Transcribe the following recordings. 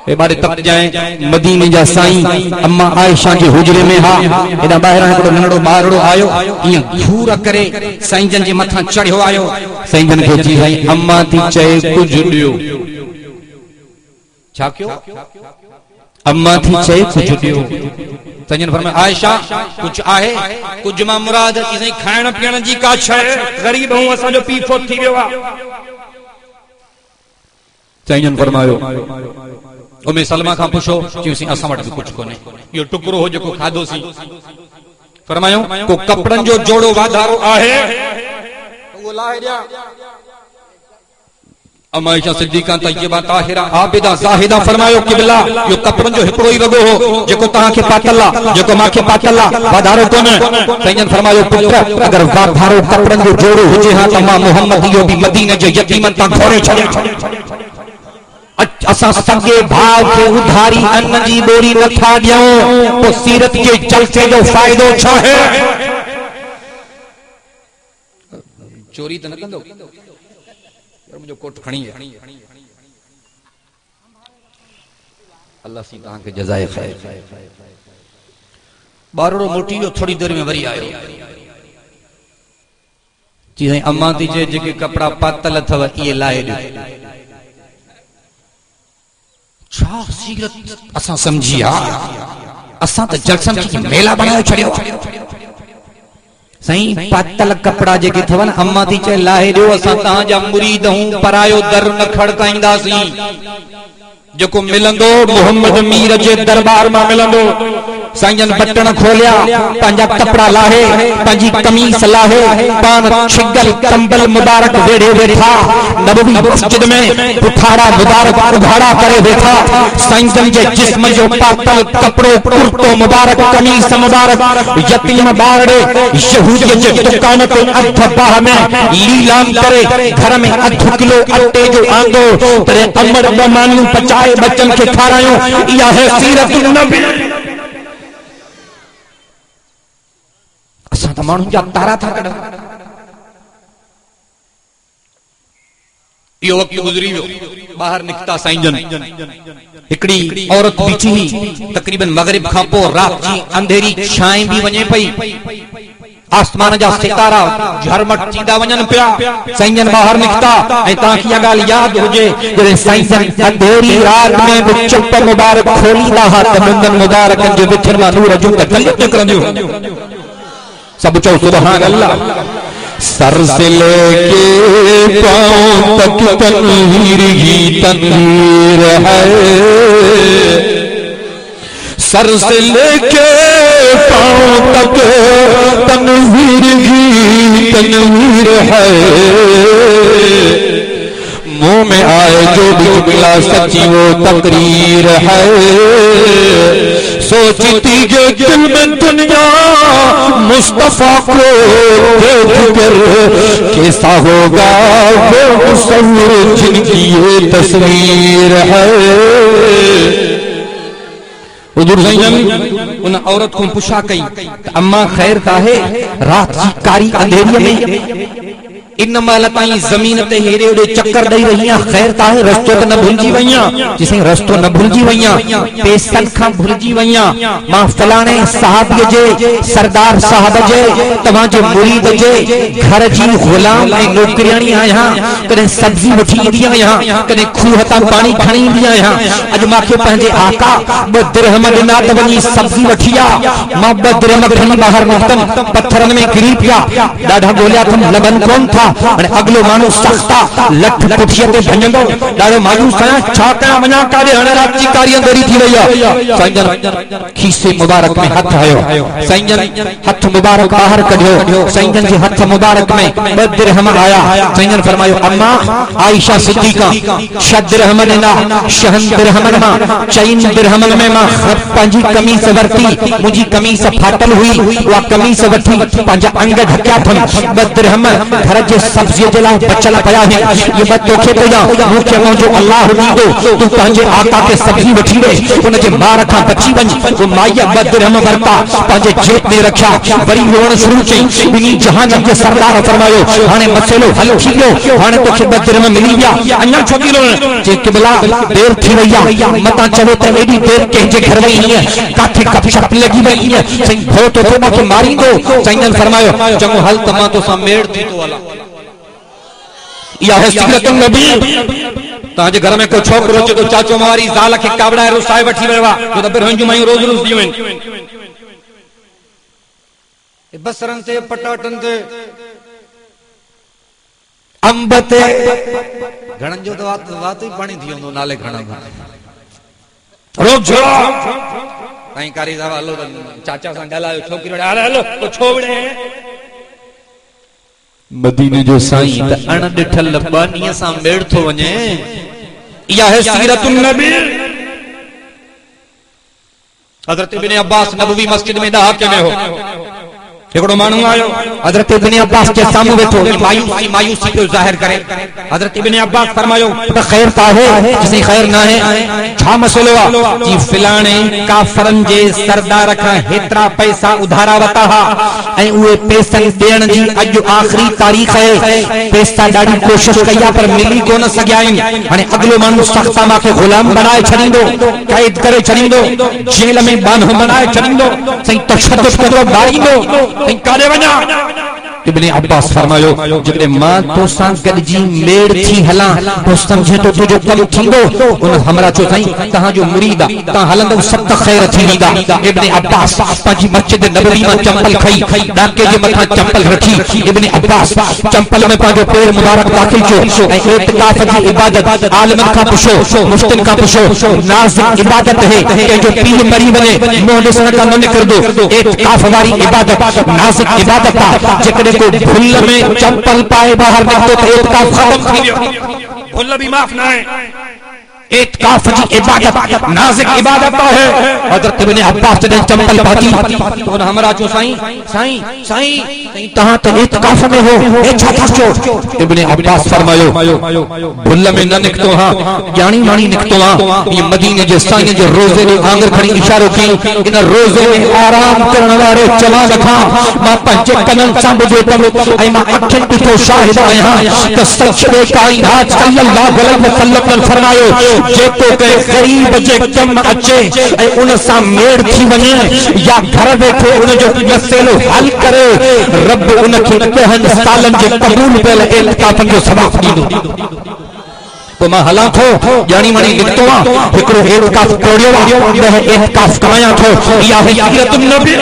बारे तक जाए मदीने जा साईं अम्मा आयशा के हुजरे में हा एदा बाहर हिकड़ो नंढड़ो ॿारड़ो आयो इं घूर करे साईं जन जे मथा चढ़ियो आयो साईं जन खे चई साईं अम्मा थी चए कुछ ॾियो छा कयो अम्मा थी चए कुछ ॾियो साईं जन फरमाया आयशा कुछ आहे कुछ मां मुराद की साईं खाइण पीअण जी का शइ गरीब हूं असां जो पी फोत थी वियो आ साईं जन फरमायो उम्मे सलमा खां पुछो चयोसीं असां वटि कुछ कोने यो टुकड़ो हो जेको खाधोसीं फरमायो को कपड़न जो जोड़ो वाधारो आहे वो लाहे दिया अम्मा आयशा सिद्दीका तय्यबा ताहिरा आबिदा जाहिदा फरमायो किबला यो कपड़न जो हिकड़ो ही वगो हो जेको तां के पातला जेको मां के पातला वाधारो कोने साईं जन फरमायो पुत्र अगर वाधारो कपड़न जो जोड़ो हुजे हा त मां मोहम्मद यो भी मदीने जे यतीमन तां घोरे छड़े असा संगे भाव के उधारी अन्न जी बोरी न था ॾियूं तो सीरत के जलसे जो फायदो छा है चोरी त न कंदो पर मुझो कोट खणी अल्लाह सी तां के जज़ाए खैर बारड़ो मोटी जो थोड़ी देर में वरी आयो जी साईं अम्मा ती जे जेके कपड़ा पातल अथव ये लाए ॾियो छा सीरत असां समझिया असां त जलसन की मेला बनायो छड़ियो सही पातल कपड़ा जेके थवन अम्मा थी चए लाहे ॾियो असां तहां जा मुरीद हूं परायो दर न खड़काईंदासीं जेको मिलंदो मोहम्मद मीर जे दरबार में मिलंदो साईं जन बटन खोलिया पंहिंजा कपड़ा लाहे पंहिंजी कमीज लाहे पान छिगल कंबल मुबारक वेड़े वेठा नबवी मस्जिद में पुठाड़ा मुबारक उघाड़ा करे वेठा साईं जन जे जिस्म जो पातल कपड़ो कुर्तो मुबारक कमीज मुबारक यतीम बारड़े यहूदी जे दुकान पे अध बाह में लीलाम करे घर में अध किलो अटे जो आंदो तरे अमर बमानू पचाए बच्चन के खारायो या है सीरत नबी असां त माण्हुनि जा तारा था कढूं यो वक्त गुजरी वियो बाहर निकता साईं जन हिकड़ी औरत बीठी हुई तकरीबन मगरिब खां पोइ रात जी अंधेरी छांव भी वञे पई आसमान जा सितारा झरमट थींदा वञनि पिया साईं जन बाहर निकता ऐं तव्हांखे इहा ॻाल्हि यादि हुजे जॾहिं साईं जन अंधेरी रात में बि चुप मुबारक खोलींदा हा त मुंदन मुबारकनि जे विचनि मां नूर जूं तकलीफ़ निकिरंदियूं सब चौ सुभान अल्लाह सर से लेके पांव तक तनवीर ही तनवीर है सर से लेके पांव तक तनवीर ही तनवीर है मुंह में आए जो भी मिला सच्ची वो तकरीर है सोचती जो दिल में दुनिया मुस्तफा को देख कर कैसा होगा वो मुसव्विर जिनकी ये तस्वीर है हुजूर साईं उन औरत को पुछा कई अम्मा खैर का है रात की कारी अंधेरी में इन महिल ताईं ज़मीन ते हेरे ओड़े चक्कर ॾेई रही आहियां खैर त आहे रस्तो त न भुलिजी वई आहियां जी साईं रस्तो न भुलिजी वई आहियां पेसनि खां भुलिजी वई आहियां मां फलाणे साहबीअ जे सरदार साहब जे तव्हांजे मुरीद जे घर जी गुलाम ऐं नौकरियाणी आहियां कॾहिं सब्जी वठी ईंदी आहियां कॾहिं खूह तां पाणी खणी ईंदी आहियां अॼु मूंखे पंहिंजे आका 2 दिरहम ॾिना त वञी सब्जी वठी आ मां 2 दिरहम खणी ॿाहिरि निकितमि पत्थरनि में किरी पिया ॾाढा ॻोल्हिया अथमि लभन कोन था अगलो माण्हू सख्ता लठ पुठीअ ते भञंदो ॾाढो मायूस आहियां छा कयां वञा काॾे हाणे रात जी कारी अंधेरी थी वई आहे साईं जन खीसे मुबारक में हथ आयो साईं जन हथ मुबारक ॿाहिरि कढियो साईं जन जे हथ मुबारक में 2 दिरहम आया साईं जन फरमायो अम्मा आयशा सिद्दीका 6 दिरहम ॾिना 6 दिरहमनि मां 4 दिरहमनि में मां पंहिंजी कमीज वरती मुंहिंजी कमीज फाटल हुई उहा कमीज वठी पंहिंजा अंग ढकिया अथमि 2 दिरहम घर जे सब्जी जे लाइ बचल पिया आहिनि ये मैं तोखे तो या मूंखे मुंहिंजो अल्लाह ॾींदो तूं पंहिंजे आका खे सब्जी वठी ॾे उनजे मार खां बची वञ वो माईअ 2 दिरहम वरता पंहिंजे जेब में रखिया वरी रोण शुरू कई बिनी जहान के सरदार फरमायो हाने मसलो हल थी गयो हाने तोखे बजर में मिली गया अन्ना छोकी रोण जे किबला देर थी वया मता चलो त एडी देर के जे घर में ही काठी कप छप लगी वई है सही भो तो के मारी दो सईन फरमायो चंगो हल तमा तो समेड़ थी तो वाला या है सिगरत नबी ताजे घर में को छोकरो चे तो चाचो मारी जाल के कावड़ा रुसाए वठी वेवा तो फिर हंजू माई रोज रोज दियो बसरन ते पटाटन ते अंब ते घणन जो तो वात ही पानी थी होंदो नाले घणा रोक जो कहीं कारी दा हलो चाचा सा ॻाल्हायो छोकिरो हलो तो छोवड़े मदीने जो साईं त अण ॾिठल बानीअ सां मेड़ थो वञे इहा है सीरतुन नबी हजरत इब्न अब्बास नबवी मस्जिद में ॾहाके में हो एकड़ो मानू आयो हजरत इब्न अब्बास के सामने बैठो मायूसी को जाहिर करे हजरत इब्न अब्बास फरमायो तो खैर का है जिसे खैर ना है छा मसलो आ जी फिलाने काफरन जे सरदार का हेतरा पैसा उधारा वता हा ए उए पैसा देण जी अज आखिरी तारीख है पैसा डाडी कोशिश कया पर मिली कोन सग्याइन हाने अगलो मानू सख्ता मा के गुलाम बनाए छड़ींदो कैद करे छड़ींदो जेल में बांध बनाए छड़ींदो सही तशद्दुद करो बारींदो काले वना इब्न अब्बास फरमायो जदे मां तो सां गडजी मेड़ थी हला तो समझे तो तुजो कल थींदो उन हमरा चो सही तहां जो मुरीद ता हलंदो सब खैर थींदा इब्न अब्बास पाजी मस्जिद नबवी में चंपल खई डाके जे मथा चंपल रखी इब्न अब्बास चंपल में पाजो पैर मुबारक दाखिल जो ए इत्काफ की इबादत आलम का पुछो मुस्तिन का पुछो नाज इबादत है के जो पीर मरी बने मोह दिसण का न कर दो इत्काफ वाली इबादत नाज इबादत जेकरे को भुल में चंपल पाए बाहर निकलो तो इत्काफ खत्म थी गयो भुल भी माफ ना है इत्काफ की इबादत नाज़िक इबादत है हजरत इब्न अब्बास ने चंपल पाती और हमरा जो साईं तहां तो इत्काफ में हो ए छा छो इब्न अब्बास फरमायो भुल में न निकतो हां ज्ञानी मानी निकतो हां ये मदीने जे साईं जे रोजे ने आंगर खड़ी इशारो की इन रोजे में आराम करने वाले चला रखा मां पंजे कनन संभजे तब आई मां अठन तो शाहिद आया तो सच में कायनात सल्लल्लाहु अलैहि वसल्लम फरमायो जेको के गरीब जे कम अचे ए उन सा मेड़ थी वने या घर बैठे उन जो मसलो हल करे रब उन के कहन सालन जे कबूल बेल इत्काफ जो सवाब दीदो तो मां हला थो जानी मानी लिखतो आ एकरो इत्काफ कोड़ियो आ इत्काफ कमाया थो या है सीरतुन नबी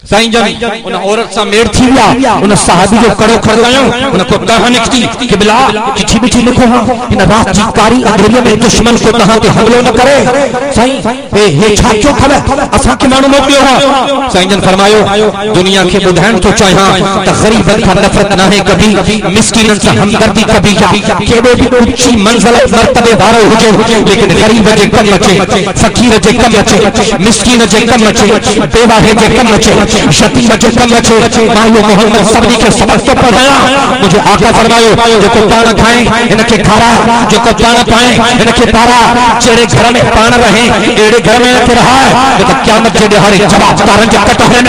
साईं जन उन औरत सा मेड़ थी गया उन सहाबी जो कड़ो खड़कायो उन को कहां निकती कि बिला चिट्ठी बिठी लिखो हां इन रात की कारी अंधेरे में दुश्मन को कहां पे हमलो न करे साईं हे छाचो खबर असा के मानो मोकलियो हां साईं जन फरमायो दुनिया के बुधान तो चाहा त गरीबन का नफरत ना है कभी मिस्कीनन से हमदर्दी कभी जा केबे भी ऊंची मंजिल मर्तबे वारो हुजे लेकिन गरीब जे कम अचे फकीर जे कम अचे मिस्कीन जे कम अचे बेवा जे कम अचे शतीम जो कम अचे मायो मोहम्मद सबनी के सबक तो पढ़ाया मुझे आका फरमायो जो को पान खाए इनके खारा जो को पान पाए इनके पारा जेड़े घर में पान रहे एड़े घर में के रहा है तो क़यामत जे हरे जवाब तारन जे कट है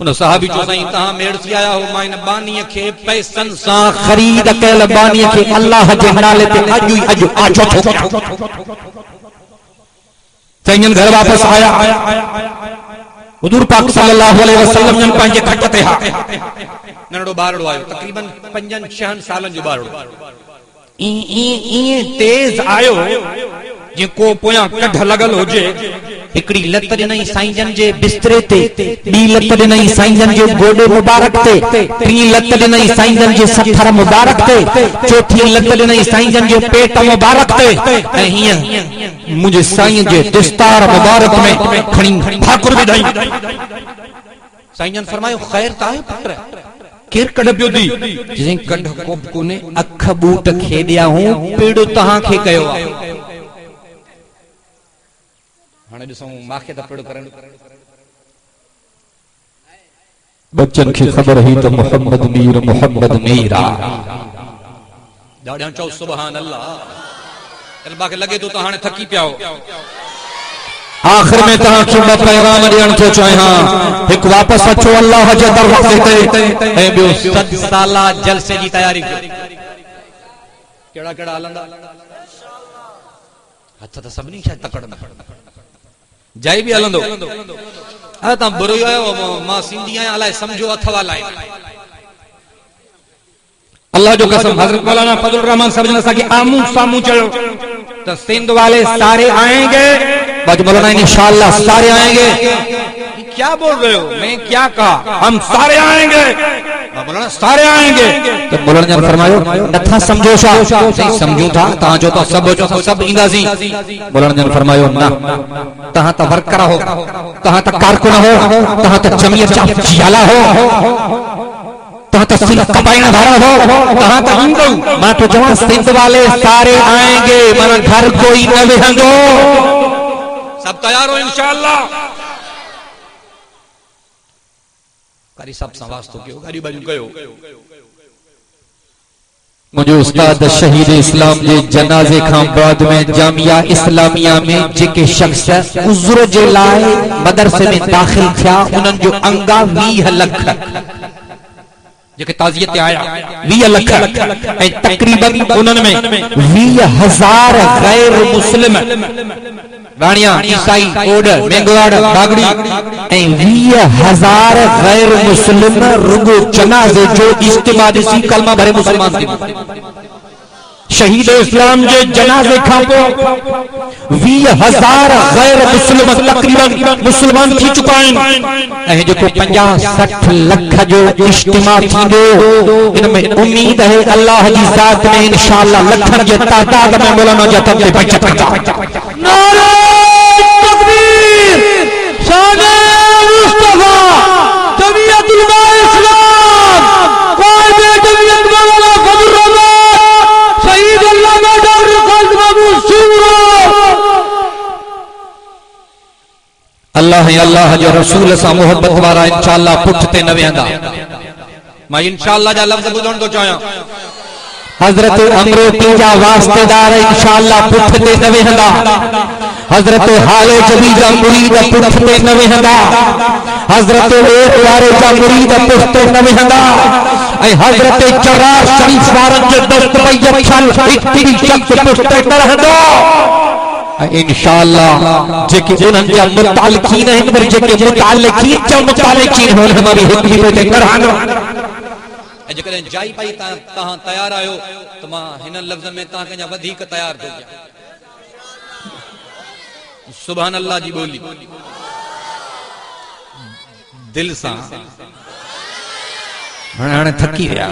उन सहाबी जो सही तहां मेड़ से आया हो माइन बानी के पैसन सा खरीद कैल बानी के अल्लाह जे नाले ते अजु आजो सैयन घर वापस आया हुजूर पाक सल्लल्लाहु अलैहि वसल्लम जन पंजे खट ते हा नंढो बारड़ो आयो तकरीबन 5-6 सालन जो बारड़ो ई तेज आयो जेको पोया कढ लगल होजे एकड़ी लत नहीं साईं जन जे बिस्तरे ते बी लत नहीं साईं जन जे गोडे मुबारक ते टी लत नहीं साईं जन जे सथर मुबारक ते चौथी लत नहीं साईं जन जे पेट मुबारक ते ए हिया मुझे साईं जे दस्तार मुबारक में खणी ठाकुर विधाई साईं जन फरमायो खैर ताए पुत्र केर कढ पियो दी जिसे कढ कोप कोने अख बूट खेदिया हूं पेड़ो तहां के कयो हाने ॾिसो माखे त पेड़ो करन बच्चन के खबर ही तो मोहम्मद मीरा ॾाढा चओ सुभान अल्लाह अल्लाह के लगे तो हाने थकी पिया हो आखिर में तहां खे ब पैगाम ॾियण थो चाहियां। हिकु वापसि अचो अल्लाह जे दरवाज़े ते ऐं ॿियो 7 साला जलसे जी तयारी कयो। केड़ा केड़ा हलंदा हथ त सभिनी खे तकड़ंदा जाई बि हलंदो। अरे तव्हां बुरो आयो मां सिंधी आहियां अलाए सम्झो अथवा लाइ अल्लाह जो कसम। हजरत मौलाना फजल रहमान साहब ने असांखे आमू सामू चयो तो सिंध वाले सारे आएंगे। बाकी मौलाना इंशाअल्लाह सारे आएंगे। क्या बोल रहे हो? मैं क्या कहा? हम सारे आएंगे। मौलाना सारे आएंगे तो मौलाना ने फरमायो नथा समझो छा? नहीं समझूं था तहां जो तो सब ईंदासी। मौलाना ने फरमायो ना तहां त वर्कर हो, तहां त कारकुन हो, तहां त जमीयत जा जियाला हो, तहां त सिर्फ कपाइन वाला हो, तहां त हिंदू। मां तो जवान सिंध वाले सारे आएंगे माना घर कोई न वेहंदो। सब तैयार हो इंशाअल्लाह। कारी सब सां वास्तो कयो गाड़ी बाजू कयो। मुझे उस्ताद शहीद इस्लाम जे जनाजे खां बाद में जामिया इस्लामिया में जेके शख्स उज़्र जे लाए मदरसे में दाखिल थिया उन्हनि जो अंगा 20 लख जेके ताज़ियत आया 20 लख ऐं तकरीबन उन्हनि में 20,000 गैर मुस्लिम वाणिया ईसाई ओड मेंगवाड़ बागड़ी ऐं 20,000 गैर मुस्लिम रुगो जनाज़े जो इज्तिमा ॾिसी कलमा भरे मुसलमान थी। शहीद इस्लाम जे जनाज़े खां पोइ 20,000 गैर मुस्लिम तकरीबन मुसलमान थी चुका आहिनि ऐं जेको 50-60 लख जो इज्तिमा थींदो इन में उम्मीद है अल्लाह जी ज़ात में इंशाअल्लाह लखन जे तादाद में मौलाना जा तब पहुंचा। नारे तकबीर शान मुस्तफा जमीयतुल इस्लाम कायदे जमीयत मौलाना फजल रहमान शहीद अल्लामा डॉक्टर खालिद महमूद सूरो। अल्लाह जो रसूल सां मोहब्बत वारा इंशाअल्लाह पुठिते न वेंदा। मां इंशाअल्लाह जा लफ्ज़ ॿुधण थो चाहियां। हजरत अमरो तीजा वास्तेदार इंशाअल्लाह पुठिते न वेंदा। हजरत हाले जबी जा मुरीद पुठिते न वेंदा। हजरत एक वारे जा मुरीद पुठिते न वेंदा ऐं हजरत चरार शरीफ वारनि जे दस्त पई छल हिकड़ी शख्स पुठिते न रहंदो। इंशाअल्लाह जेके उन्हनि जा मुतालिकीन आहिनि पर जेके मुतालिकीन जा मुतालिकीन हो हमारी हिकड़ी ते न रहंदो। जेकॾहिं जाई पाई तहां तैयार आयो तो मां हिन लफ्ज़ में तहां कंहिंजा वधीक तैयार थो कयां। सुभान अल्लाह जी बोली दिल सां हाणे थकी विया।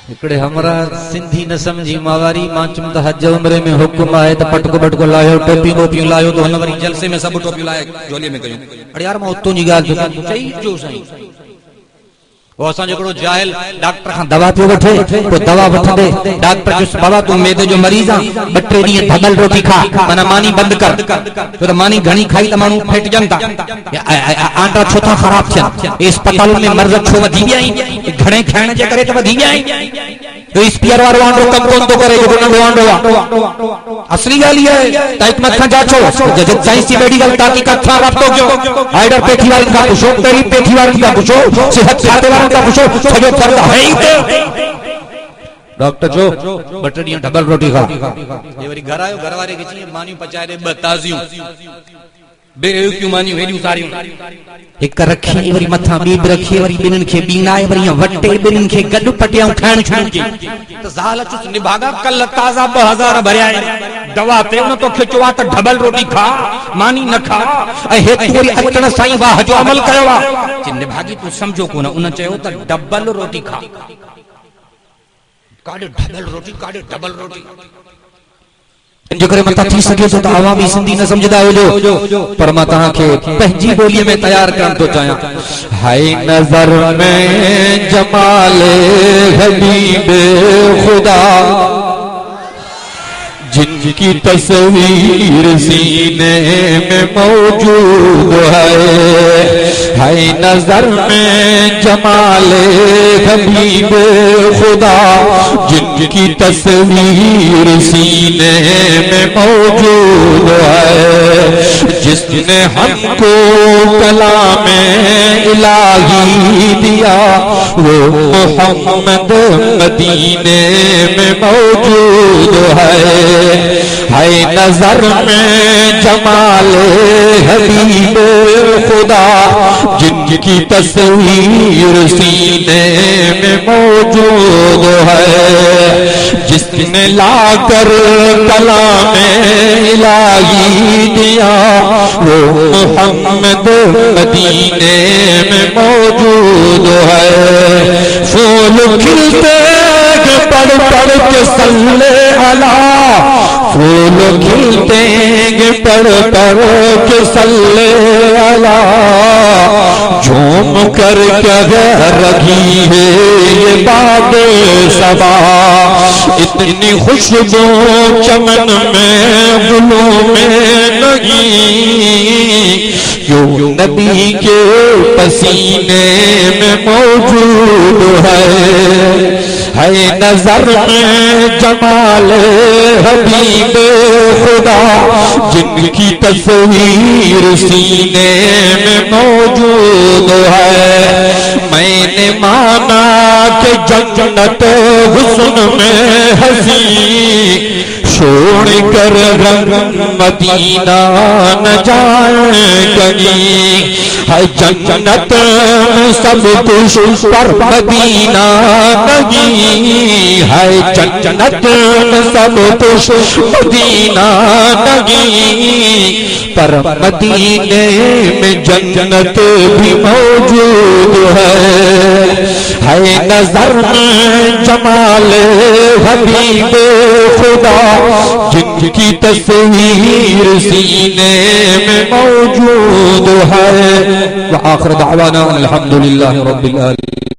हिकड़े हमरा सिंधी न समझी मावारी मां चुम त हज उमरे में हुकुम आहे त पटको बटको लायो टोपी वोपियूं लायो तो हुन वरी जलसे में सब टोपियूं लाए झोली में कयूं। अरे यार मां उतो जी ॻाल्हि चई जो साईं वो असां जेकड़ो जाहिल डॉक्टर खां दवा पियो वठे तो दवा वठंदे डॉक्टर जो बाबा तू मैदे जो मरीज आ 2-3 ॾींहं ढबल रोटी खा माना मानी बंद कर तो मानी घणी खाई त माण्हू फेटजन था आंटा छो था खराब थियन अस्पताल में मर्ज छो वधी विया आहिनि घणे खाइण जे करे त वधी विया आहिनि। तो स्पीयर वारो आंडो कम कोन तो करे जो नंढो आंडो आ। असली ॻाल्हि आहे त हिकु मथां जाचो जब साइंसी मेडिकल तहकीकात सां राब्तो कयो। हाइडर पेठी वारनि खां पुछो पहिरीं पेठी वारनि खां पुछो सिहत खाते वारनि खां पुछो सॼो फर्द है ई ते। डॉक्टर जो 2 ॾींहं डबल रोटी खा ये वरी घर आयो घर वारे खे चई मानियूं पचाए दे 2 ताज़ियूं बेक्यूं मानियूं हेडियूं सारियूं हिक रखी वरी मथा ॿी बि रखी वरी ॿिन्हिनि खे बीनाए वरी वटे ॿिन्हिनि खे गॾु पटियाऊं खाइण शुरू कई त ज़ाल चुस निभागा कल ताज़ा 2000 भरिया आहिनि दवा ते उन तो खिचो आहे त डबल रोटी खा मानी न खा ऐं हेठि वरी अचण साईं वाह जो अमल कयो आहे निभागी तूं सम्झो कोन उन चयो त डबल रोटी खा काॾे डबल रोटी जो करे मता थी सके तो आवामी सिंधी न समझदा हो पर मां तहां के पंहिंजी बोली में तैयार करण तो चाहियां। हाय नजर में जमाले हबीब खुदा जिन जिनकी तस्वीर सीने में मौजूद है नजर में जमाले हबीब खुदा, जिनकी तस्वीर सीने में मौजूद है। जिसने हमको कलामे इलाही दिया वो मोहम्मद मदीने में मौजूद है नजर में जमाले हबीब खुदा, जिनकी तस्वीर सीने में मौजूद है। जिसने लाकर कलामे इलाही दिया वो मोहम्मद मदीने में मौजूद है। फूल खिलते पढ़ पढ़ के सल्ले अला, फूल खिलते पढ़ पढ़ के सल्ले अला, झूम कर कह रही है ये बाग सबा। इतनी खुशबू चमन में गुलों में नहीं, जो नबी के पसीने में मौजूद है नजर में जमाल हबीब खुदा, जिनकी तस्वीर सीने में मौजूद है। मैंने माना कि जन्नत हुस्न में हंसी, छोड़ कर रंग मदीना न जाए कहीं। है जन्नत में सब कुछ पर मदीना नहीं, है जन्नत में सब कुछ मदीना नहीं, पर मदीने में जन्नत भी मौजूद है नजर में जमाल हबीब खुदा, जिनकी तस्वीर सीने में मौजूद है। व आखिर दावाना अल्हम्दुलिल्लाहि रब्बिल आलमीन।